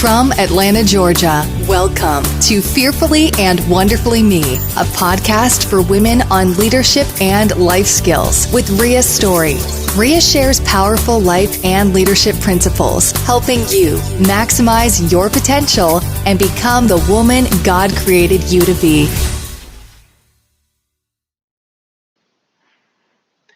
From Atlanta, Georgia, welcome to Fearfully and Wonderfully Me, a podcast for women on leadership and life skills with Rhea Story. Rhea shares powerful life and leadership principles, helping you maximize your potential and become the woman God created you to be.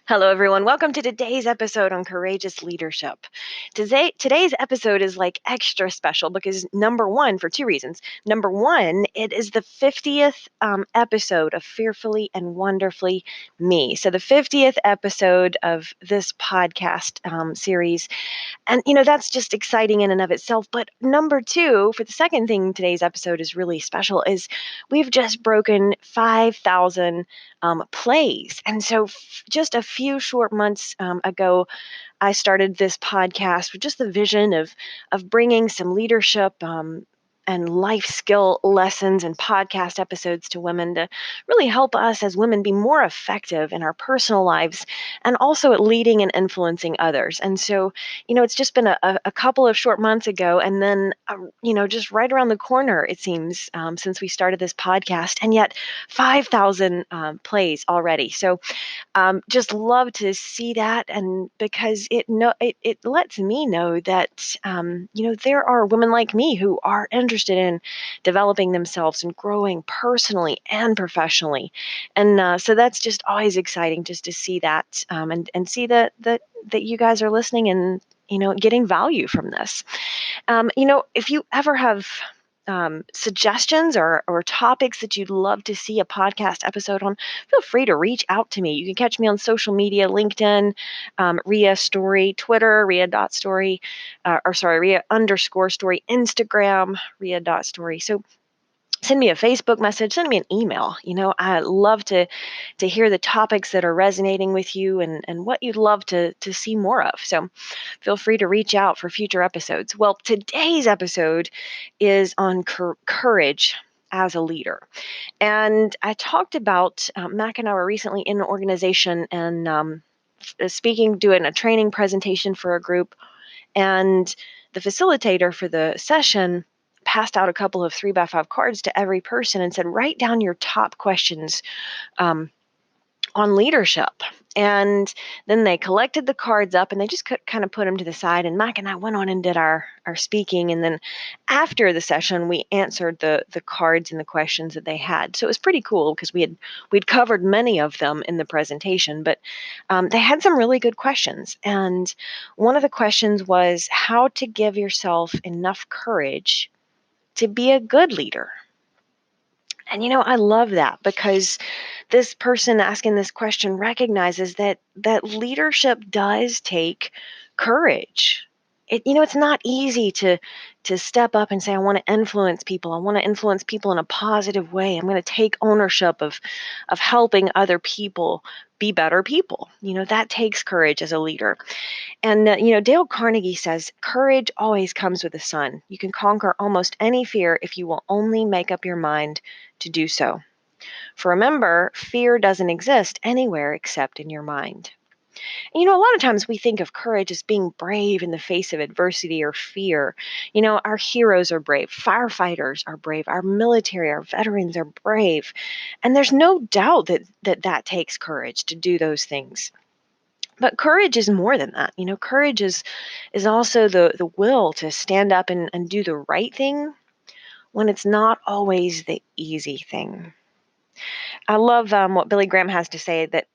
Hello, everyone. Welcome to today's episode on courageous leadership. Today's episode is like extra special because number one, for two reasons. Number one, it is the 50th episode of Fearfully and Wonderfully Me. So the 50th episode of this podcast series. And, that's just exciting in and of itself. But number two, for the second thing, today's episode is really special is we've just broken 5,000 plays. And so just a few short months ago, I started this podcast with just the vision of bringing some leadership and life skill lessons and podcast episodes to women to really help us as women be more effective in our personal lives and also at leading and influencing others. And so, it's just been a couple of short months ago, and then, just right around the corner, it seems, since we started this podcast, and yet 5,000 plays already. So just love to see that, and because it lets me know that there are women like me who are interested in developing themselves and growing personally and professionally, and so that's just always exciting just to see that and see that you guys are listening and getting value from this. If you ever have suggestions or topics that you'd love to see a podcast episode on, feel free to reach out to me. You can catch me on social media, LinkedIn, Rhea Story, Twitter, Rhea.story, Rhea_story, Instagram, Rhea.story. So send me a Facebook message, send me an email. I love to hear the topics that are resonating with you and what you'd love to see more of. So feel free to reach out for future episodes. Well, today's episode is on courage as a leader. And I talked about, Mac and I were recently in an organization and doing a training presentation for a group. And the facilitator for the session passed out a couple of 3x5 cards to every person and said, write down your top questions on leadership. And then they collected the cards up and they just kind of put them to the side. And Mike and I went on and did our speaking. And then after the session, we answered the cards and the questions that they had. So it was pretty cool because we'd covered many of them in the presentation, but they had some really good questions. And one of the questions was how to give yourself enough courage to be a good leader. And I love that because this person asking this question recognizes that leadership does take courage. It's not easy to step up and say, I want to influence people. I want to influence people in a positive way. I'm going to take ownership of helping other people be better people. That takes courage as a leader. And, Dale Carnegie says, courage always comes with the sun. You can conquer almost any fear if you will only make up your mind to do so. For remember, fear doesn't exist anywhere except in your mind. And, a lot of times we think of courage as being brave in the face of adversity or fear. Our heroes are brave. Firefighters are brave. Our military, our veterans are brave. And there's no doubt that takes courage to do those things. But courage is more than that. Courage is also the will to stand up and do the right thing when it's not always the easy thing. I love what Billy Graham has to say, that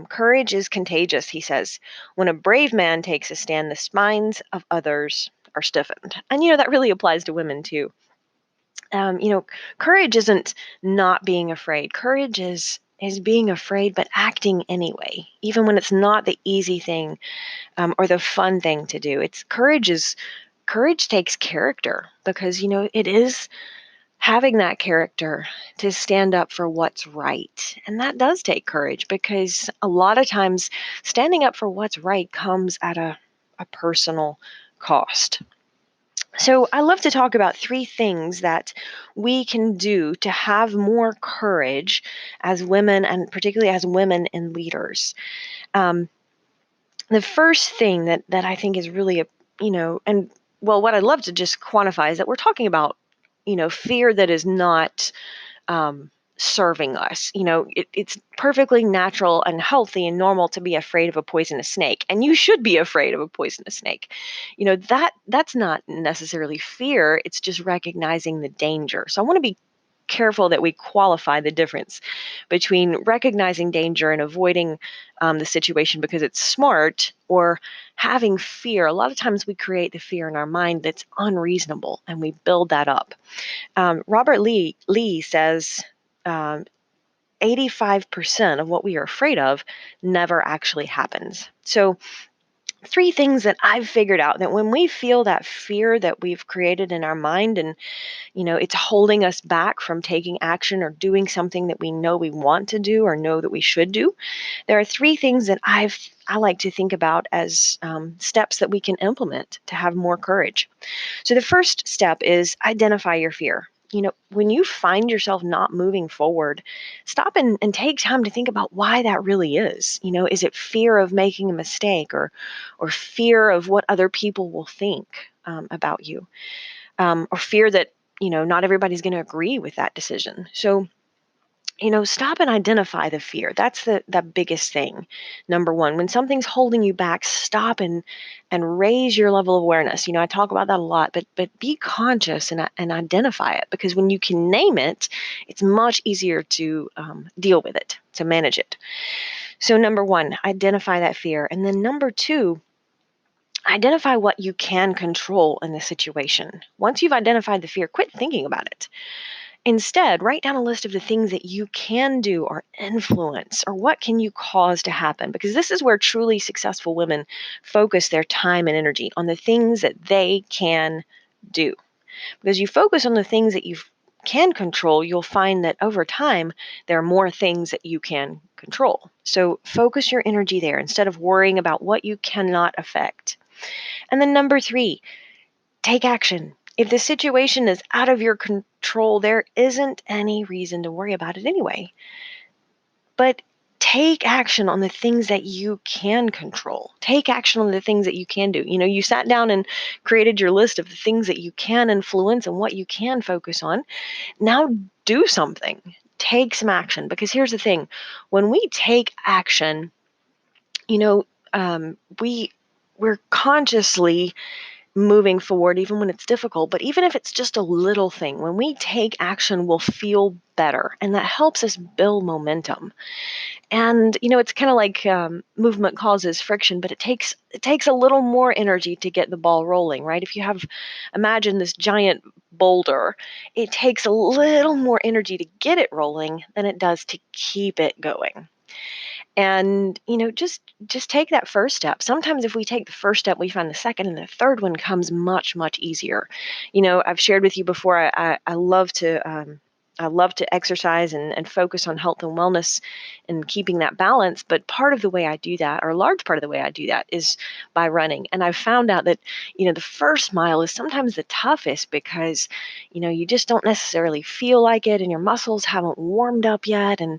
courage is contagious, he says. When a brave man takes a stand, the spines of others are stiffened. And, that really applies to women, too. Courage isn't not being afraid. Courage is being afraid, but acting anyway, even when it's not the easy thing or the fun thing to do. Courage takes character because, it is having that character to stand up for what's right. And that does take courage because a lot of times standing up for what's right comes at a personal cost. So I love to talk about 3 things that we can do to have more courage as women, and particularly as women and leaders. The first thing that I think is really, and well, what I'd love to just quantify is that we're talking about, fear that is not um, serving us. It's perfectly natural and healthy and normal to be afraid of a poisonous snake, and you should be afraid of a poisonous snake. That's not necessarily fear. It's just recognizing the danger. So I want to be careful that we qualify the difference between recognizing danger and avoiding the situation because it's smart, or having fear. A lot of times we create the fear in our mind that's unreasonable and we build that up. Robert Lee says 85% of what we are afraid of never actually happens. So, three things that I've figured out: that when we feel that fear that we've created in our mind, and it's holding us back from taking action or doing something that we know we want to do or know that we should do, there are three things that I like to think about as steps that we can implement to have more courage. So the first step is identify your fear. When you find yourself not moving forward, stop and take time to think about why that really is. Is it fear of making a mistake, or fear of what other people will think about you, or fear that not everybody's going to agree with that decision? So stop and identify the fear. That's the biggest thing. Number one, when something's holding you back, stop and raise your level of awareness. I talk about that a lot, but be conscious and identify it, because when you can name it, it's much easier to deal with it, to manage it. So number one, identify that fear. And then number two, identify what you can control in the situation. Once you've identified the fear, quit thinking about it. Instead, write down a list of the things that you can do or influence, or what can you cause to happen, because this is where truly successful women focus their time and energy, on the things that they can do. Because you focus on the things that you can control, you'll find that over time, there are more things that you can control. So focus your energy there instead of worrying about what you cannot affect. And then number three, take action. If the situation is out of your control, there isn't any reason to worry about it anyway. But take action on the things that you can control. Take action on the things that you can do. You sat down and created your list of the things that you can influence and what you can focus on. Now do something. Take some action. Because here's the thing: when we take action, we're consciously moving forward, even when it's difficult. But even if it's just a little thing, when we take action, we'll feel better, and that helps us build momentum. And it's kind of like movement causes friction, but it takes a little more energy to get the ball rolling, right? If you imagine this giant boulder, it takes a little more energy to get it rolling than it does to keep it going. And just take that first step. Sometimes if we take the first step, we find the second and the third one comes much, much easier. I've shared with you before, I love to exercise and focus on health and wellness and keeping that balance. But part of the way I do that, or a large part of the way I do that, is by running. And I've found out that the first mile is sometimes the toughest, because you just don't necessarily feel like it, and your muscles haven't warmed up yet. And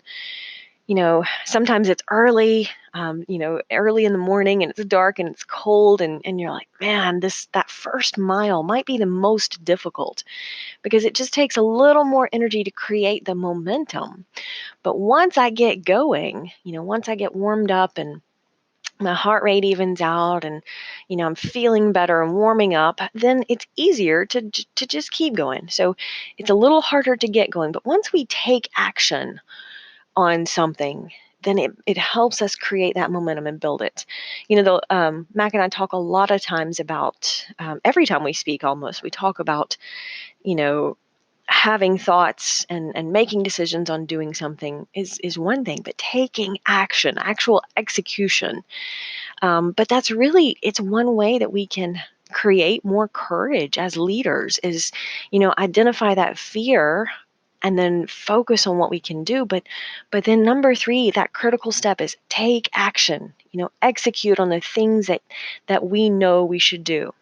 sometimes it's early, early in the morning, and it's dark and it's cold, and you're like, man, that first mile might be the most difficult, because it just takes a little more energy to create the momentum. But once I get going, once I get warmed up and my heart rate evens out, and I'm feeling better and warming up, then it's easier to just keep going. So it's a little harder to get going, but once we take action on something, then it helps us create that momentum and build it. Mac and I talk a lot of times about, every time we speak almost, we talk about, having thoughts and making decisions on doing something is one thing, but taking action, actual execution, but it's one way that we can create more courage as leaders, is, identify that fear and then focus on what we can do. But then number three, that critical step is take action, execute on the things that we know we should do.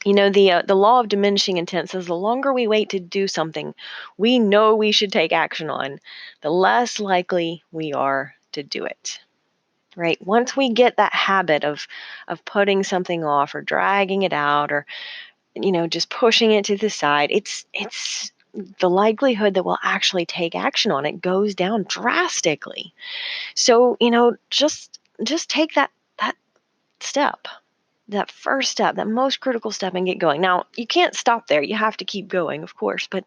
The law of diminishing intent says the longer we wait to do something we know we should take action on, the less likely we are to do it. Right? Once we get that habit of putting something off or dragging it out, or just pushing it to the side, it's the likelihood that we'll actually take action on it goes down drastically. So, just take that step, that first step, that most critical step, and get going. Now, you can't stop there. You have to keep going, of course. But,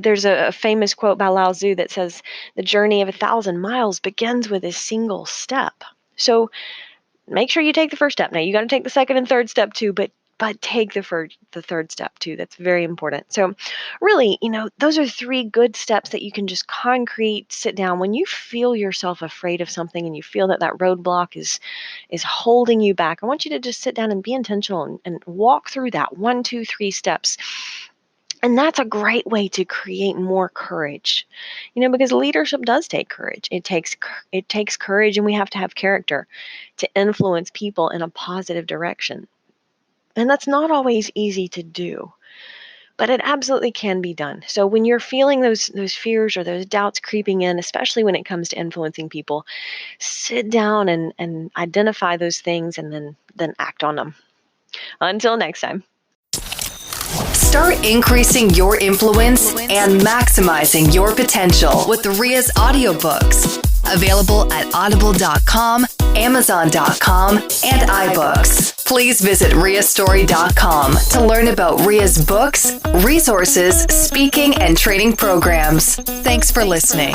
there's a famous quote by Lao Tzu that says, "The journey of 1,000 miles begins with a single step." So make sure you take the first step. Now, you got to take the second and third step too, but take the third step too. That's very important. So really, those are 3 good steps that you can just concrete sit down when you feel yourself afraid of something and you feel that roadblock is holding you back. I want you to just sit down and be intentional and walk through that 1, 2, 3 steps. And that's a great way to create more courage, because leadership does take courage. It takes courage, and we have to have character to influence people in a positive direction. And that's not always easy to do, but it absolutely can be done. So when you're feeling those fears or those doubts creeping in, especially when it comes to influencing people, sit down and identify those things and then act on them. Until next time. Start increasing your influence and maximizing your potential with Ria's audiobooks. Available at audible.com, amazon.com, and iBooks. Please visit riastory.com to learn about Ria's books, resources, speaking, and training programs. Thanks for listening.